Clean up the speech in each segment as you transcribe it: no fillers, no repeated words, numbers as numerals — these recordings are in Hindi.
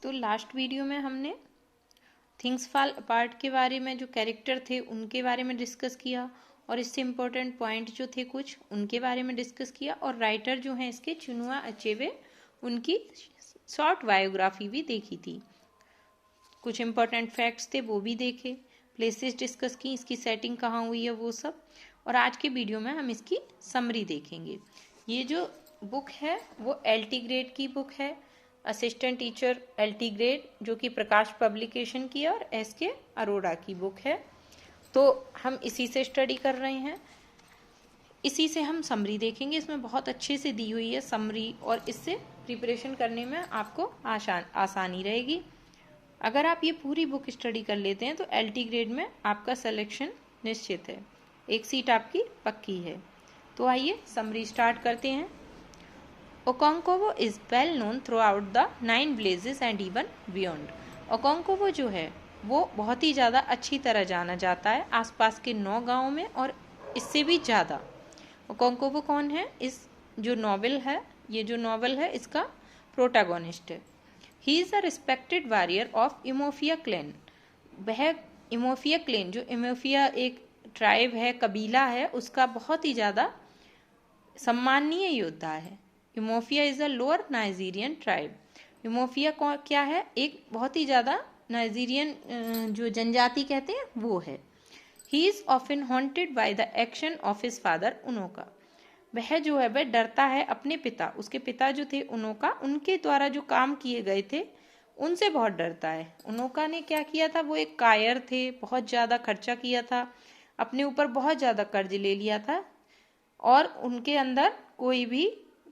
तो लास्ट वीडियो में हमने थिंग्स फॉल अपार्ट के बारे में, जो कैरेक्टर थे उनके बारे में डिस्कस किया, और इससे इम्पोर्टेंट पॉइंट जो थे कुछ उनके बारे में डिस्कस किया, और राइटर जो हैं इसके चिनुआ अचेबे, उनकी शॉर्ट बायोग्राफी भी देखी थी। कुछ इम्पोर्टेंट फैक्ट्स थे वो भी देखे, प्लेसेस डिस्कस की, इसकी सेटिंग कहाँ हुई है वो सब। और आज के वीडियो में हम इसकी समरी देखेंगे। ये जो बुक है वो LT ग्रेड की बुक है, असिस्टेंट टीचर LT ग्रेड, जो कि प्रकाश पब्लिकेशन की है, और SK अरोड़ा की बुक है। तो हम इसी से स्टडी कर रहे हैं, इसी से हम समरी देखेंगे। इसमें बहुत अच्छे से दी हुई है समरी, और इससे प्रिपरेशन करने में आपको आसानी रहेगी। अगर आप ये पूरी बुक स्टडी कर लेते हैं तो LT ग्रेड में आपका सिलेक्शन निश्चित है, एक सीट आपकी पक्की है। तो आइए समरी स्टार्ट करते हैं। Okonkwo is well known throughout the 9 villages and even beyond. Okonkwo जो है वो बहुत ही ज़्यादा अच्छी तरह जाना जाता है आसपास के 9 गाँव में, और इससे भी ज़्यादा। ओकोंकोवो कौन है? इस जो नॉवेल है, ये जो नॉवेल है इसका प्रोटैगोनिस्ट है। He is a respected warrior of Umuofia clan. वह इमोफिया क्लैन, जो इमोफिया एक ट्राइब है, कबीला है, उसका बहुत ही ज़्यादा सम्माननीय योद्धा है। Umuofia is a lower Nigerian tribe. Umuofia क्या है? एक बहुत ही ज़्यादा नाइजीरियन जो जनजाति कहते हैं वो है। He is often haunted by the action of his father Unoka. वह जो है वह डरता है अपने पिता, उसके पिता जो थे उनोका, उनके द्वारा जो काम किए गए थे उनसे बहुत डरता है। उनोका ने क्या किया था? वो एक कायर थे, बहुत ज़्यादा खर्चा किया था, अपने ऊपर बहुत ज़्यादा कर्ज ले लिया था, और उनके अंदर कोई भी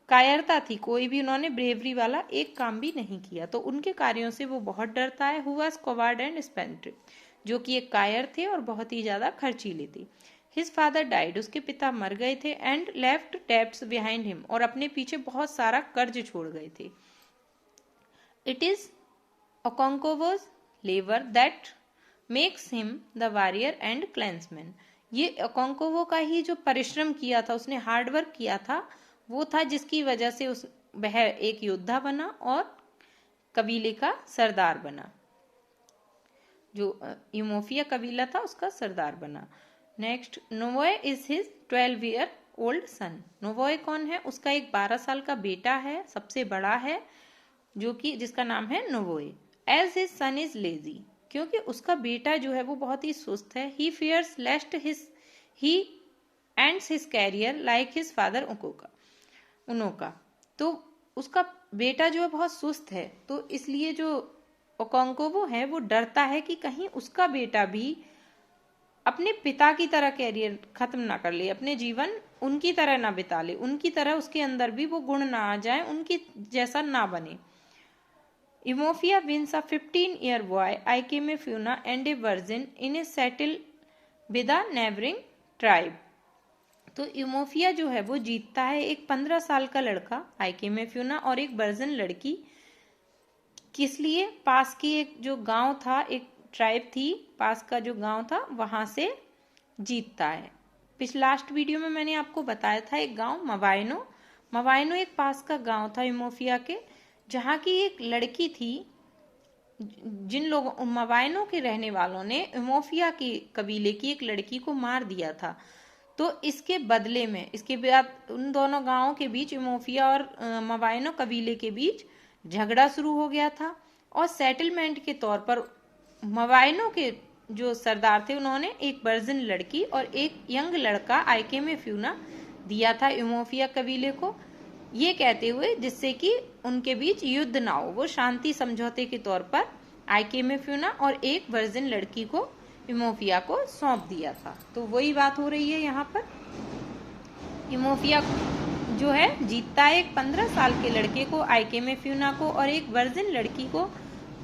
कायरता थी, कोई भी उन्होंने ब्रेवरी वाला एक काम भी नहीं किया। तो उनके कार्यों से वो बहुत डरता है। Who was covered and spent, जो कि एक कायर थे और बहुत ही ज़्यादा खर्चीले थे। हिज फादर डाइड, उसके पिता मर गए थे, and left debts behind him, और अपने पीछे बहुत सारा कर्ज छोड़ गए थे। It is Okonkwo's labour that makes him the warrior and clansman. ये ओकोंकोवो का ही जो परिश्रम किया था, उसने हार्डवर्क किया था, वो था जिसकी वजह से वह एक योद्धा बना और कबीले का सरदार बना। जो इमोफिया कबीला था उसका सरदार बना। Next, Nwoye is his 12-year old son. Nwoye कौन है? उसका एक 12 साल का बेटा है, सबसे बड़ा है, जो कि जिसका नाम है Nwoye. As his son is lazy, क्योंकि उसका बेटा जो है वो बहुत ही सुस्त है। He fears lest he ends his career like his father Unoka. तो उसका बेटा जो है बहुत सुस्त है, तो इसलिए जो ओकोंकोवो है वो डरता है कि कहीं उसका बेटा भी अपने पिता की तरह कैरियर खत्म ना कर ले, अपने जीवन उनकी तरह ना बिता ले, उनकी तरह उसके अंदर भी वो गुण ना आ जाए, उनकी जैसा ना बने। इमोफिया wins a 15-year boy Aikeme Funa and a virgin in a settle with a neighboring tribe। तो इमोफिया जो है वो जीतता है एक 15 साल का लड़का आइकेमे फ्यूना और एक वर्जिन लड़की। किस लिए? पास की एक जो गांव था, एक ट्राइब थी, पास का जो गांव था वहां से जीतता है। लास्ट वीडियो में मैंने आपको बताया था एक गांव मवाइनो एक पास का गांव था इमोफिया के, जहाँ की एक लड़की थी। जिन लोगों मवाइनो के रहने वालों ने इमोफिया की कबीले की एक लड़की को मार दिया था, तो इसके बदले में इसके बाद उन दोनों गांवों के बीच, इमोफिया और मवाइनो कबीले के बीच झगड़ा शुरू हो गया था, और सेटलमेंट के तौर पर मवाइनो के जो सरदार थे उन्होंने एक वर्जिन लड़की और एक यंग लड़का आइकेमे फ्यूना दिया था इमोफिया कबीले को, ये कहते हुए जिससे कि उनके बीच युद्ध ना हो। वो शांति समझौते के तौर पर आइकेमे फ्यूना और एक वर्जिन लड़की को इमोफिया को सौंप दिया था। तो वही बात हो रही है यहाँ पर। इमोफिया जो है जीतता है एक 15 साल के लड़के को, आइकेमे फ्यूना को, और एक वर्जिन लड़की को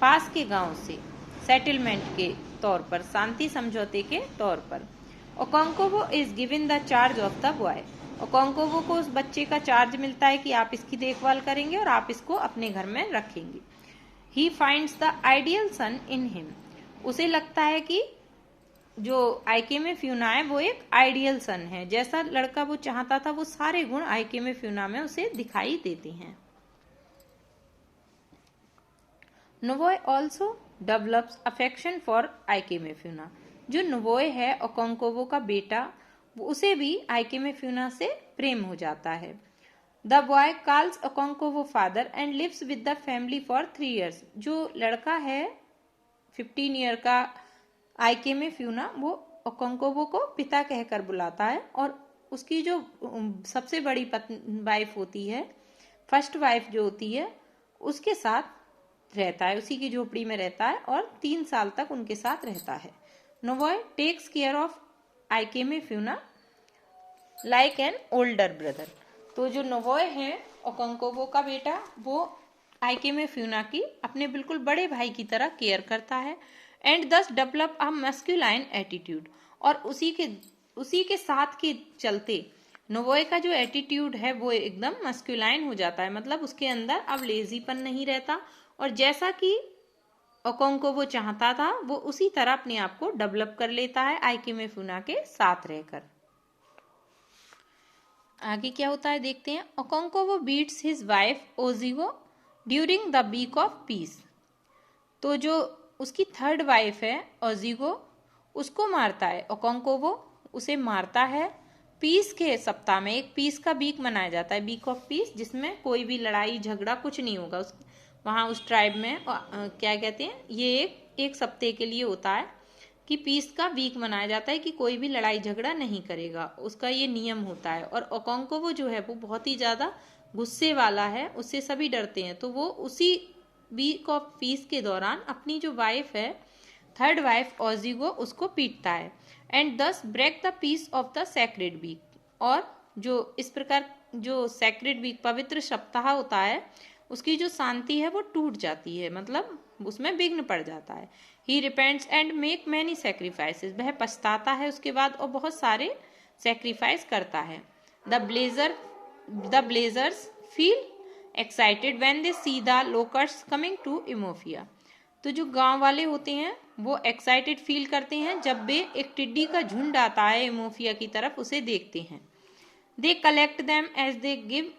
पास के गांव से सेटलमेंट के तौर पर, शांति समझौते के तौर पर। Okonkwo is given the charge of the boy. Okonkwo को उस बच्चे का चार्ज मिलता है कि आप इसकी देखभाल करेंगे और आप इसको अपने घर में रखेंगे। He finds the ideal son in him. उसे लगता है कि जो आइकेमे फ्यूना है वो एक आइडियल सन है, जैसा लड़का वो चाहता था वो सारे गुण आइकेमे फ्यूना में उसे दिखाई देते हैं। नोवोय ऑल्सो डेवलप्स अफेक्शन फॉर आइकेमेफ्यूना। जो नोवोय है ओकोंकोवो का बेटा, उसे भी आइकेमेफ्यूना से प्रेम हो जाता है। The boy calls Okonkwo father and lives with the family for 3 years। जो लड़का है 15 ईयर का आइकेमेफ्यूना, वो ओकोंकोवो को पिता कहकर बुलाता है और उसकी जो सबसे बड़ी वाइफ होती है, फर्स्ट वाइफ जो होती है, उसके साथ रहता है, उसी की झोपड़ी में रहता है और 3 साल तक उनके साथ रहता है। Nwoye takes care of Ikemefuna like an older brother. तो जो नोवोय है ओकोंकोवो का बेटा, वो आइकेमेफ्यूना की अपने बिल्कुल बड़े भाई की तरह केयर करता है। एंड दस डेवलप अ मस्कुलाइन एटीट्यूड। और उसी के साथ के चलते नोवोय का जो एटीट्यूड है वो एकदम मस्कुलाइन हो जाता है, मतलब उसके अंदर अब लेजीपन नहीं रहता और जैसा कि ओकोंकोवो चाहता था वो उसी तरह अपने आप को डेवलप कर लेता है आइकेमेफ्यूना के साथ रहकर। आगे क्या होता है देखते हैं। Okonkwo beats his wife Ojiugo during the week of peace. तो जो उसकी थर्ड वाइफ है ओजिगो, उसको मारता है ओकोंकोवो, उसे मारता है। पीस के सप्ताह में एक पीस का वीक मनाया जाता है, वीक ऑफ पीस, जिसमें कोई भी लड़ाई झगड़ा कुछ नहीं होगा वहाँ उस ट्राइब में। क्या कहते हैं, ये एक सप्ताह के लिए होता है कि पीस का वीक मनाया जाता है कि कोई भी लड़ाई झगड़ा नहीं करेगा, उसका ये नियम होता है। और ओकोंकोवो जो है वो बहुत ही ज्यादा गुस्से वाला है, उससे सभी डरते हैं, तो वो उसी वीक ऑफ पीस के दौरान अपनी जो वाइफ है, थर्ड वाइफ ओजिगो, उसको पीटता है। And thus break the peace of the sacred week. और जो इस प्रकार जो सैक्रेड वीक पवित्र सप्ताह होता है, उसकी जो शांति है वो टूट जाती है, मतलब उसमें विघ्न पड़ जाता है। He repents and make many sacrifices. वह पछताता है उसके बाद और बहुत सारे सेक्रीफाइस करता है। The villagers feel excited when they see the locusts coming to Umuofia. तो जो गांव वाले होते हैं वो एक्साइटेड फील करते हैं जब वे एक टिड्डी का झुंड आता है इमोफिया की तरफ, उसे देखते हैं। They collect them as they give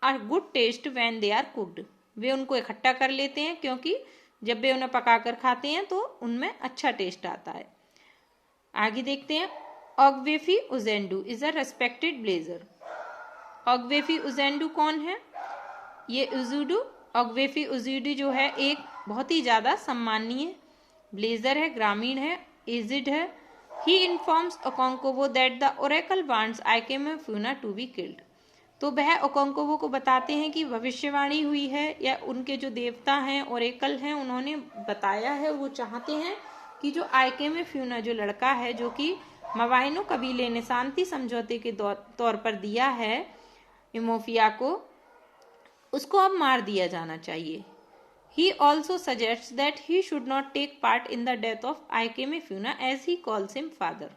a good taste when they are cooked. वे उनको इकट्ठा कर लेते हैं क्योंकि जब वे उन्हें पकाकर खाते हैं तो उनमें अच्छा टेस्ट आता है। आगे देखते हैं। ओगवेफी उजेंडू इज अ रेस्पेक्टेड ब्लेजर। ओगवेफी उजेंडू कौन है? ये उजुडू, ओगवेफी उजुडू जो है एक बहुत ही ज्यादा सम्माननीय ब्लेजर है, ग्रामीण है, एजिड है। He informs Okonkwo that the oracle wants Ikemefuna to be killed. तो वह ओकोंकोवो को बताते हैं कि भविष्यवाणी हुई है, या उनके जो देवता हैं, ओरेकल हैं, उन्होंने बताया है, वो चाहते हैं कि जो आइकेमेफ्यूना जो लड़का है, जो कि मवाइनो कबीले ने शांति समझौते के तौर पर दिया है इमोफिया को, उसको अब मार दिया जाना चाहिए। He also suggests that he should not take part in the death of Aikemefuna as he calls him father.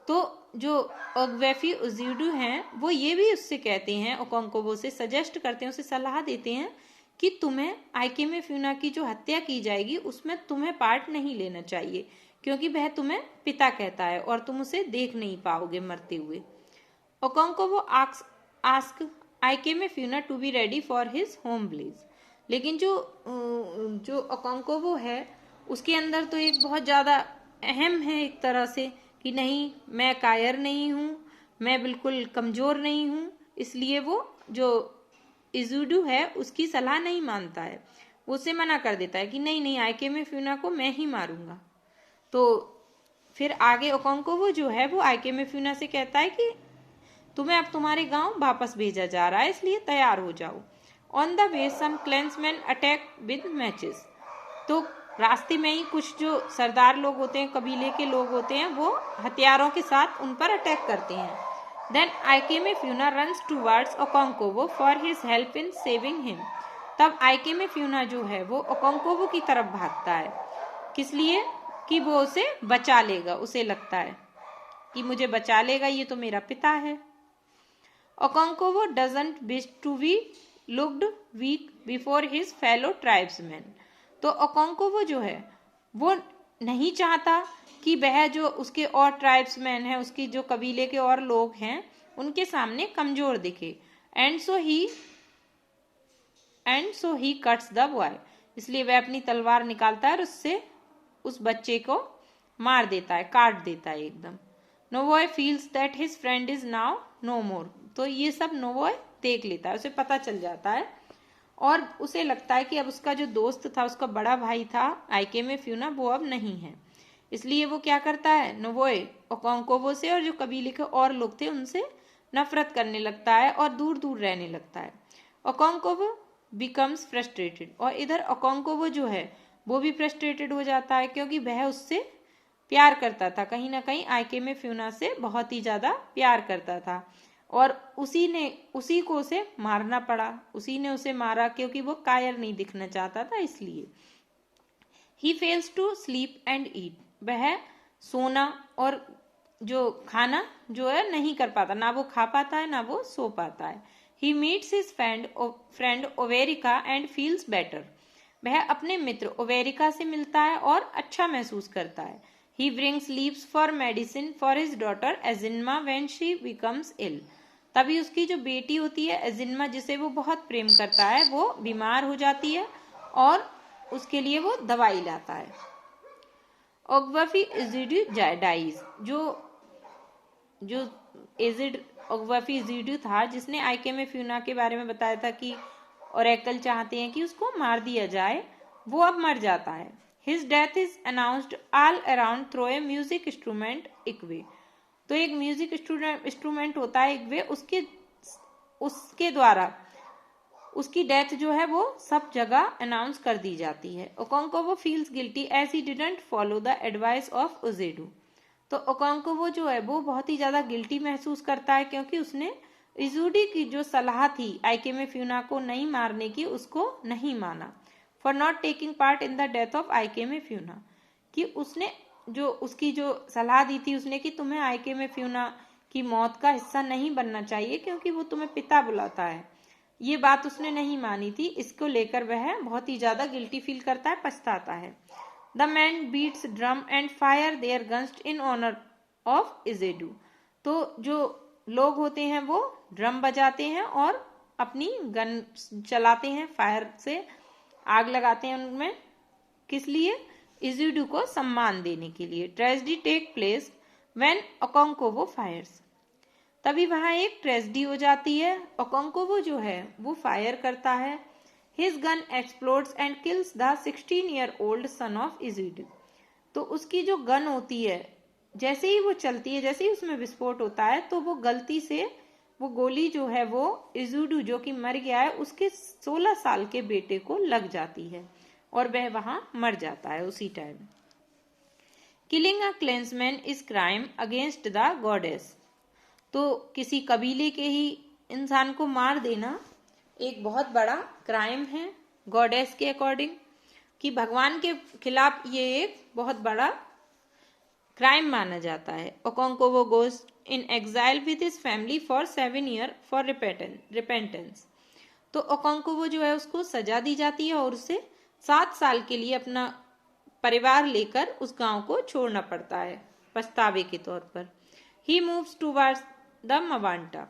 तो जो ओगवेफी उजिडू हैं वो ये भी उससे कहते हैं, ओकोंकोवो से सजेस्ट करते हैं, उसे सलाह देते हैं कि तुम्हें आइकेमेफ्यूना की जो हत्या की जाएगी उसमें तुम्हें पार्ट नहीं लेना चाहिए, क्योंकि वह तुम्हें पिता कहता है और तुम उसे देख नहीं पाओगे मरते हुए। Okonkwo ask Ikemefuna to be ready for his home village. लेकिन जो ओकोंकोवो है उसके अंदर तो एक बहुत ज़्यादा अहम है एक तरह से कि नहीं, मैं कायर नहीं हूँ, मैं बिल्कुल कमज़ोर नहीं हूँ, इसलिए वो जो इजुडू है उसकी सलाह नहीं मानता है, वो उसे मना कर देता है कि नहीं नहीं, आइकेमेफ्यूना को मैं ही मारूंगा। तो फिर आगे ओकोंकोवो जो है वो आइकेमेफ्यूना से कहता है कि तुम्हें अब तुम्हारे गांव वापस भेजा जा रहा है, इसलिए तैयार हो जाओ। On the way some clansmen attack with machetes. तो रास्ते में ही कुछ जो सरदार लोग होते हैं, कबीले के लोग होते हैं, वो हथियारों के साथ उन पर अटैक करते हैं। Then Ikemefuna runs towards Okonkwo for his help in saving him. तब आइकेमेफ्यूना जो है वो ओकोंकोवो की तरफ भागता है, किस लिए? कि वो उसे बचा लेगा, उसे लगता है कि मुझे बचा लेगा, ये तो मेरा पिता है। Okonkwo doesn't wish to be looked weak before his fellow tribesmen. तो ओकोंकोवो जो है वो नहीं चाहता कि वह जो उसके और ट्राइब्समैन हैं, उसकी जो कबीले के और लोग हैं, उनके सामने कमजोर दिखे। And so he cuts the boy. इसलिए वह अपनी तलवार निकालता है और उससे उस बच्चे को मार देता है, काट देता है एकदम। Nwoye feels that his friend is now no more. तो ये सब नोवॉय देख लेता है, उसे पता चल जाता है और उसे लगता है कि अब उसका जो दोस्त था, उसका बड़ा भाई था आइके में फ्यूना, वो अब नहीं है। इसलिए वो क्या करता है, नोवॉय ओकोंकोवो से और जो कबीले के और लोग थे उनसे नफरत करने लगता है और दूर दूर रहने लगता है। ओकोंकोवो बिकम्स फ्रस्ट्रेटेड, और इधर ओकोंकोवो जो है वो भी फ्रस्ट्रेटेड हो जाता है क्योंकि वह उससे प्यार करता था, कहीं ना कहीं आइके में फ्यूना से बहुत ही ज्यादा प्यार करता था और उसी को उसे मारना पड़ा, उसी ने उसे मारा क्योंकि वो कायर नहीं दिखना चाहता था। इसलिए he fails to sleep and eat, वह सोना और जो खाना जो है नहीं कर पाता, ना वो खा पाता है ना वो सो पाता है। He meets his friend Obierika and feels better, वह अपने मित्र ओवेरिका से मिलता है और अच्छा महसूस करता है। He brings leaves for medicine for his daughter Ezinma when she becomes ill, तभी उसकी जो बेटी होती है एजिन्मा, जिसे वो बहुत प्रेम करता है, वो बीमार हो जाती है और उसके लिए वो दवाई लाता है। ओग्वाफी इजिडू डाइज, जो एजिड ओग्वाफी इजिडू था जिसने आइके में फ्यूना के बारे में बताया था कि ओरेकल चाहते हैं कि उसको मार दिया जाए, वो अब मर जाता है। His death is announced all around through a music instrument ekwe, तो एक म्यूजिक इंस्ट्रूमेंट होता है इक्वे, उसके द्वारा उसकी डेथ जो है वो सब जगह अनाउंस कर दी जाती है। Okonkwo feels guilty as he didn't follow the advice of Ezeudu, तो ओकोंकोवो जो है वो बहुत ही ज्यादा गिल्टी महसूस करता है क्योंकि उसने इजुडी की जो सलाह थी आइके में फ्यूना को नहीं मारने की, उसको नहीं माना। For not taking part in the death of आइके में फ्यूना, कि उसने जो उसकी जो सलाह दी थी उसने कि तुम्हें आइके में फ्यूना की मौत का हिस्सा नहीं बनना चाहिए क्योंकि वो तुम्हें पिता बुलाता है, ये बात उसने नहीं मानी थी। इसको लेकर वह बहुत ही ज्यादा गिल्टी फील करता है, पछताता है। The man beats drum and fire their guns in honour of Ezeudu, तो जो लोग होते हैं वो ड्रम बजाते हैं और अपनी गन चलाते हैं, फायर से आग लगाते हैं उनमें, किस लिए, इजिडू को सम्मान देने के लिए। Tragedy take place when Okonkwo fires, तभी वहां एक ट्रेजेडी हो जाती है। ओकोंकोवो जो है वो फायर करता है, his gun explodes and kills the 16-year-old son of Ezeudu, तो उसकी जो गन होती है जैसे ही वो चलती है, जैसे ही उसमें विस्फोट होता है तो वो गलती से वो गोली जो है वो इजुडू जो कि मर गया है उसके 16 साल के बेटे को लग जाती है और वह वहां मर जाता है उसी time. Killing a clansman is crime against the goddess, तो किसी कबीले के ही इंसान को मार देना एक बहुत बड़ा क्राइम है गॉडेस के अकॉर्डिंग, कि भगवान के खिलाफ ये एक बहुत बड़ा क्राइम माना जाता है। Okonkwo goes in exile with his family for 7 years for repentance, तो ओकोंकोवो जो है उसको सजा दी जाती है और उसे 7 साल के लिए अपना परिवार लेकर उस गांव को छोड़ना पड़ता है पछतावे के तौर पर। He moves towards the Mbanta,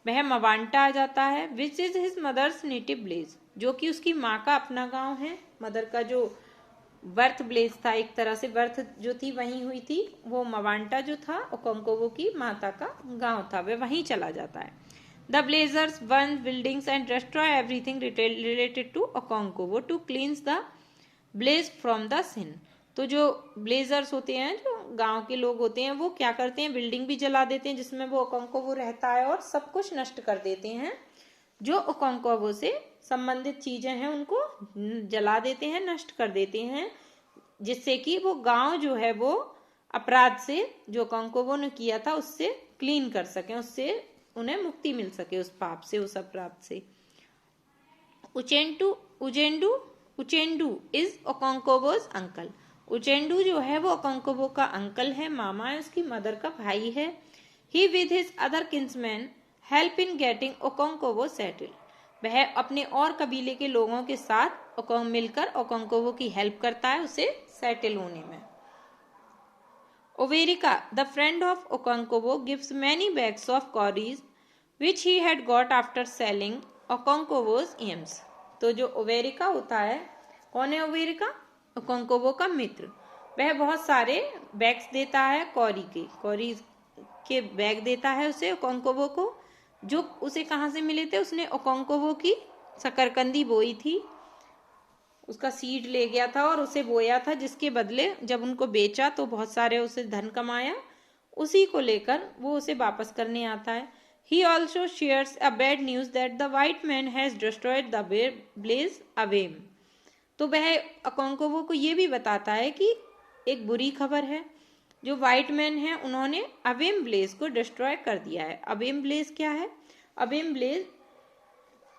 वह मवांटा आ जाता है, which is his mother's native village, जो कि उसकी माँ का अपना गांव है। मदर का जो बर्थ प्लेस था, एक तरह से बर्थ जो थी वहीं हुई थी, वो मवांटा जो था ओकोंकोवो की माता का गांव था, वह वहीं चला जाता है। The villagers burn buildings and destroy everything related to Okonkwo to cleanse the village from the sin, तो जो ब्लेजर्स होते हैं, जो गांव के लोग होते हैं, वो क्या करते हैं, बिल्डिंग भी जला देते हैं जिसमें वो ओकोंकोवो रहता है और सब कुछ नष्ट कर देते हैं, जो ओकोंकोवो से संबंधित चीजें हैं उनको जला देते हैं, नष्ट कर देते हैं, जिससे कि वो गांव जो है वो अपराध से जो ओकोंकोवो ने किया था उससे क्लीन कर सके, उससे उन्हें मुक्ति मिल सके, उस पाप से, उस अपराध से। उचेंडू इज ओकोंकोवोज अंकल, उचेंडू जो है वो ओकोंकोवो का अंकल है, मामा है, उसकी मदर का भाई है। He with his other kinsman help in getting Okonkwo settle, वह अपने और कबीले के लोगों के साथ मिलकर ओकोंकोवो की हेल्प करता है उसे सेटल होने में। Obierika the friend of Okonkwo gives many bags of cowries which he had got after selling Okonkwo's yams, तो जो ओवेरिका होता है कौन है ओबेर का? ओकोंकोवो का मित्र। वह बहुत सारे बैग्स देता है कौरी के बैग देता है उसे ओकोंकोवो को, जो उसे कहाँ से मिले थे? उसने ओकोंकोवो की शकरकंदी बोई थी, उसका सीड ले गया था और उसे बोया था, जिसके बदले जब उनको बेचा तो बहुत सारे उसे धन कमाया। उसी को लेकर वो उसे वापस करने आता है। He also shares a bad news that the white man has destroyed the blaze away। तो वह ओकोंकोवो को ये भी बताता है कि एक बुरी खबर है, जो व्हाइट मैन है उन्होंने अवेम ब्लेज को डिस्ट्रॉय कर दिया है। अवेम ब्लेज क्या है? अवेम ब्लेज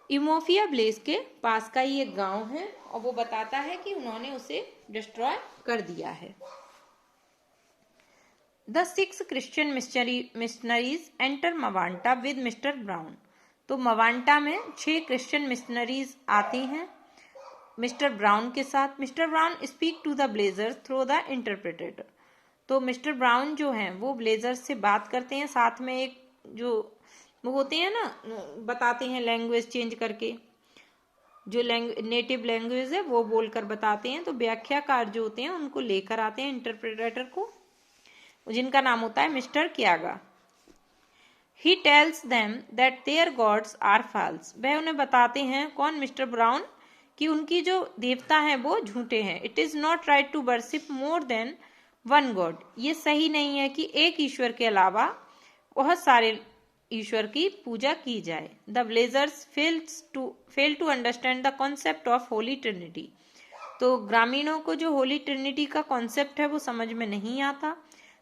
इमोफिया ब्लेज के पास का ही एक गांव है और वो बताता है कि उन्होंने उसे डिस्ट्रॉय कर दिया है। The 6 Christian missionaries enter Mbanta with Mr Brown. तो मवांटा में 6 क्रिश्चियन मिशनरीज आते हैं मिस्टर ब्राउन के साथ। Mister Brown speak to the blazers through the interpreter. तो मिस्टर ब्राउन जो हैं वो ब्लेजर्स से बात करते हैं, साथ में एक जो वो होते हैं ना, बताते हैं लैंग्वेज चेंज करके, जो नेटिव लैंग्वेज है वो बोलकर बताते हैं। तो व्याख्याकार जो होते हैं उनको लेकर आते हैं इंटरप्रेटर को, जिनका नाम होता है mister कियागा। He tells them that their gods are false। वह उन्हें बताते हैं, कौन? मिस्टर ब्राउन, कि उनकी जो देवता हैं वो झूठे हैं। It is not right to worship more than one God। ये सही नहीं है कि एक ईश्वर के अलावा बहुत सारे ईश्वर की पूजा की जाए। The blazers fail to understand the concept of Holy Trinity। तो ग्रामीणों को जो होली ट्रिनिटी का कॉन्सेप्ट है वो समझ में नहीं आता।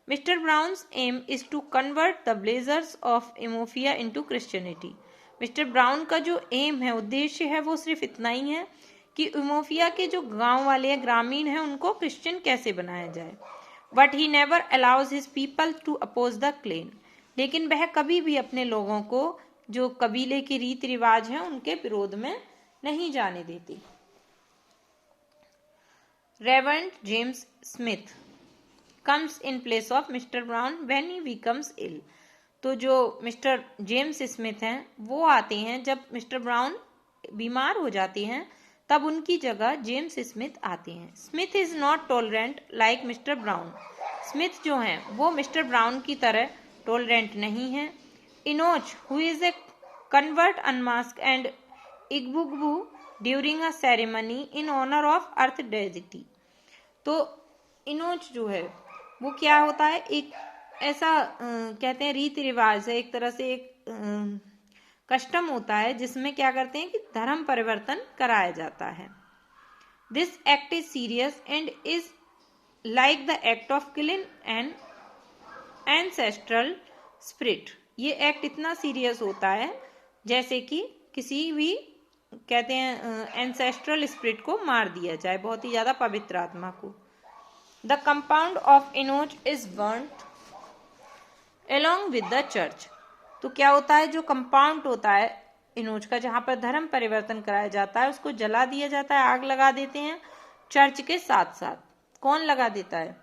Mr Brown's aim is to convert the blazers of Umuofia into Christianity. Mr Brown का जो एम है, उद्देश्य है, वो सिर्फ इतना ही है कि इमोफिया के जो गांव वाले हैं, ग्रामीण हैं, उनको क्रिश्चियन कैसे बनाया जाए। But he never allows his people to oppose the claim. लेकिन वह कभी भी अपने लोगों को जो कबीले के रीति रिवाज हैं उनके विरोध में नहीं जाने देती। Reverend James Smith comes in place of mister brown when he becomes ill। तो जो मिस्टर जेम्स स्मिथ हैं वो आते हैं जब मिस्टर ब्राउन बीमार हो जाते हैं, तब उनकी जगह जेम्स स्मिथ आते हैं। Smith is not tolerant like mister brown. Smith जो हैं वो मिस्टर ब्राउन की तरह टॉलरेंट नहीं है। Enoch who is a convert unmask and इग्बुग्बू during a ceremony in honour of earth डेजिटी। तो इनोच जो है वो क्या होता है? एक ऐसा कहते हैं रीति रिवाज है, एक तरह से एक कस्टम होता है जिसमें क्या करते हैं कि धर्म परिवर्तन कराया जाता है। This act is serious and is like the act of killing an ancestral spirit. ये एक्ट इतना सीरियस होता है जैसे कि किसी भी कहते हैं एंसेस्ट्रल स्पिरिट को मार दिया जाए, बहुत ही ज्यादा पवित्र आत्मा को। The compound of Enoch is burnt along with the church। तो क्या होता है? जो कंपाउंड होता है इनोच का, जहां पर धर्म परिवर्तन कराया जाता है, उसको जला दिया जाता है, आग लगा देते हैं चर्च के साथ साथ। कौन लगा देता है?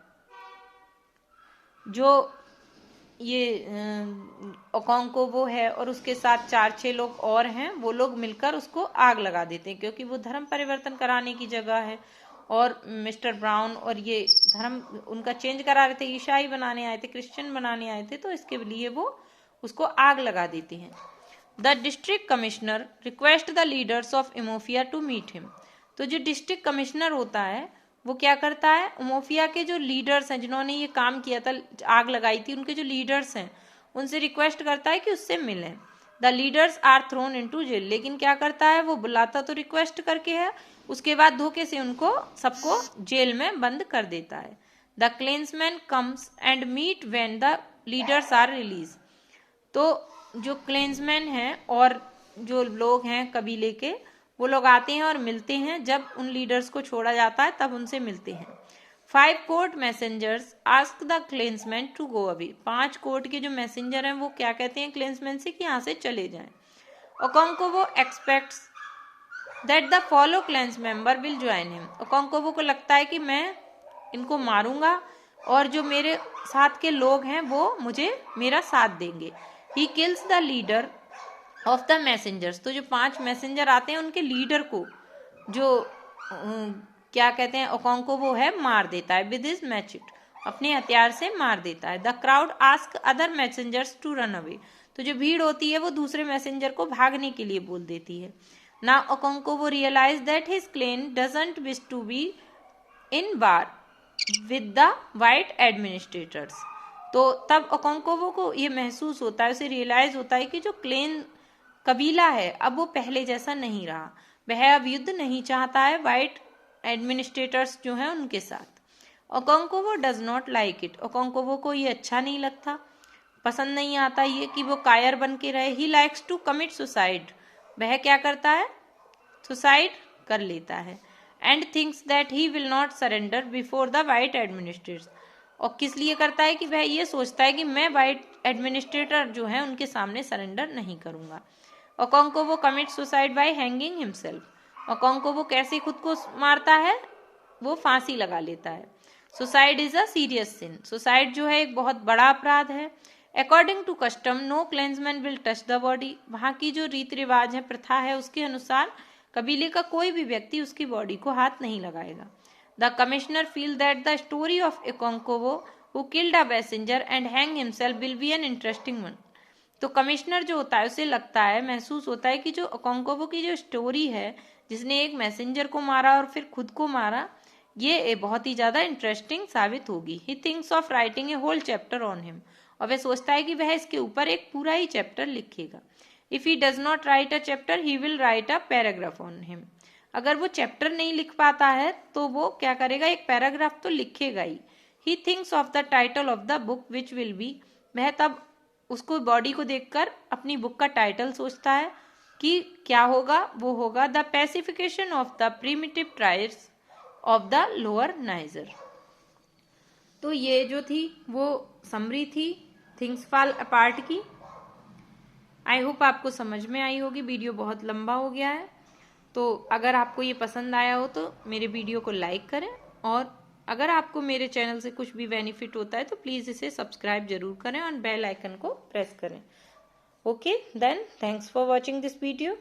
जो ये ओकोंकोवो है और उसके साथ 4-6 लोग और हैं, वो लोग मिलकर उसको आग लगा देते हैं, क्योंकि वो धर्म परिवर्तन कराने की जगह है और मिस्टर ब्राउन और ये धर्म उनका चेंज करा रहे थे, ईसाई बनाने आए थे, क्रिश्चियन बनाने आए थे, तो इसके लिए वो उसको आग लगा देते हैं। The district commissioner request the leaders of Umuofia to meet him. तो जो डिस्ट्रिक्ट कमिश्नर होता है वो क्या करता है? इमोफिया के जो लीडर्स हैं, जिन्होंने ये काम किया था, आग लगाई थी, उनके जो लीडर्स हैं उनसे रिक्वेस्ट करता है कि उससे मिलें। The leaders are thrown into jail. लेकिन क्या करता है? वो बुलाता तो रिक्वेस्ट करके है, उसके बाद धोखे से उनको सबको जेल में बंद कर देता है। The clansman comes and meet when the leaders are release. तो जो क्लेंसमैन हैं और जो लोग हैं कबीले के, वो लोग आते हैं और मिलते हैं, जब उन लीडर्स को छोड़ा जाता है तब उनसे मिलते हैं। 5 court messengers ask the clansman to go away. 5 court के जो मैसेंजर हैं वो क्या कहते हैं क्लेंसमैन से कि यहाँ से चले जाएं। Okonkwo expects that the fellow clans member will join him. Okonkwo को लगता है कि मैं इनको मारूंगा और जो मेरे साथ के लोग हैं वो मुझे मेरा साथ देंगे। He kills the leader of the messengers. तो जो 5 मैसेंजर आते हैं उनके लीडर को, जो क्या कहते हैं, ओकोंको वो है मार देता है, विद हिज मैचेट, अपने हथियार से मार देता है। The crowd ask other messengers to run away, तो जो भीड़ होती है वो दूसरे मैसेंजर को भागने के लिए बोल देती है। ना ओकोंको वो realise that his clan doesn't wish to be in war with the white administrators, तो तब ओकोंको को ये महसूस होता है, उसे रियलाइज होता है कि जो क्लेन कबीला है अब वो पहले जैसा नहीं रहा, वह अब युद्ध नहीं चाहता है वाइट एडमिनिस्ट्रेटर्स जो हैं उनके साथ। ओकोंको डज नॉट लाइक इट, ओकोंको को ये अच्छा नहीं लगता, पसंद नहीं आता ये कि वो कायर बन के रहे। He likes to commit suicide, वह क्या करता है, सुसाइड कर लेता है। And thinks that he will not surrender before the white administrators, और किस लिए करता है कि वह ये सोचता है कि मैं वाइट एडमिनिस्ट्रेटर जो है उनके सामने सरेंडर नहीं करूंगा। Okonkwo commit suicide by hanging himself, Okonkwo कैसे खुद को मारता है, वो फांसी लगा लेता है। Suicide is a serious sin, suicide जो है एक बहुत बड़ा अपराध है। According to custom no clansman will touch the body, वहां की जो रीति रिवाज है, प्रथा है, उसके अनुसार कबीले का कोई भी व्यक्ति उसकी बॉडी को हाथ नहीं लगाएगा। The commissioner feel that the story of Okonkwo who killed a passenger and hang himself will be an interesting one, तो कमिश्नर जो होता है उसे लगता है, महसूस होता है कि जो ओकोंको की जो स्टोरी है, जिसने एक मैसेंजर को मारा और फिर खुद को मारा, ये बहुत ही ज्यादा इंटरेस्टिंग साबित होगी। He thinks of writing a whole chapter on him, और वह सोचता है कि वह इसके ऊपर एक पूरा ही चैप्टर लिखेगा। If he does not right a chapter he will write a paragraph on him, अगर वो चैप्टर नहीं लिख पाता है तो वो क्या करेगा, एक पैराग्राफ तो लिखेगा ही। He thinks of the title of the book which will be, वह तब उसको बॉडी को देखकर अपनी बुक का टाइटल सोचता है कि क्या होगा, वो होगा the pacification of the primitive tribes of the lower Niger. तो ये जो थी वो समरी थी थिंग्स फॉल अपार्ट की। आई होप आपको समझ में आई होगी, वीडियो बहुत लंबा हो गया है, तो अगर आपको ये पसंद आया हो तो मेरे वीडियो को लाइक करें, और अगर आपको मेरे चैनल से कुछ भी बेनिफिट होता है तो प्लीज़ इसे सब्सक्राइब जरूर करें और बेल आइकन को प्रेस करें। Okay then, thanks for watching this video.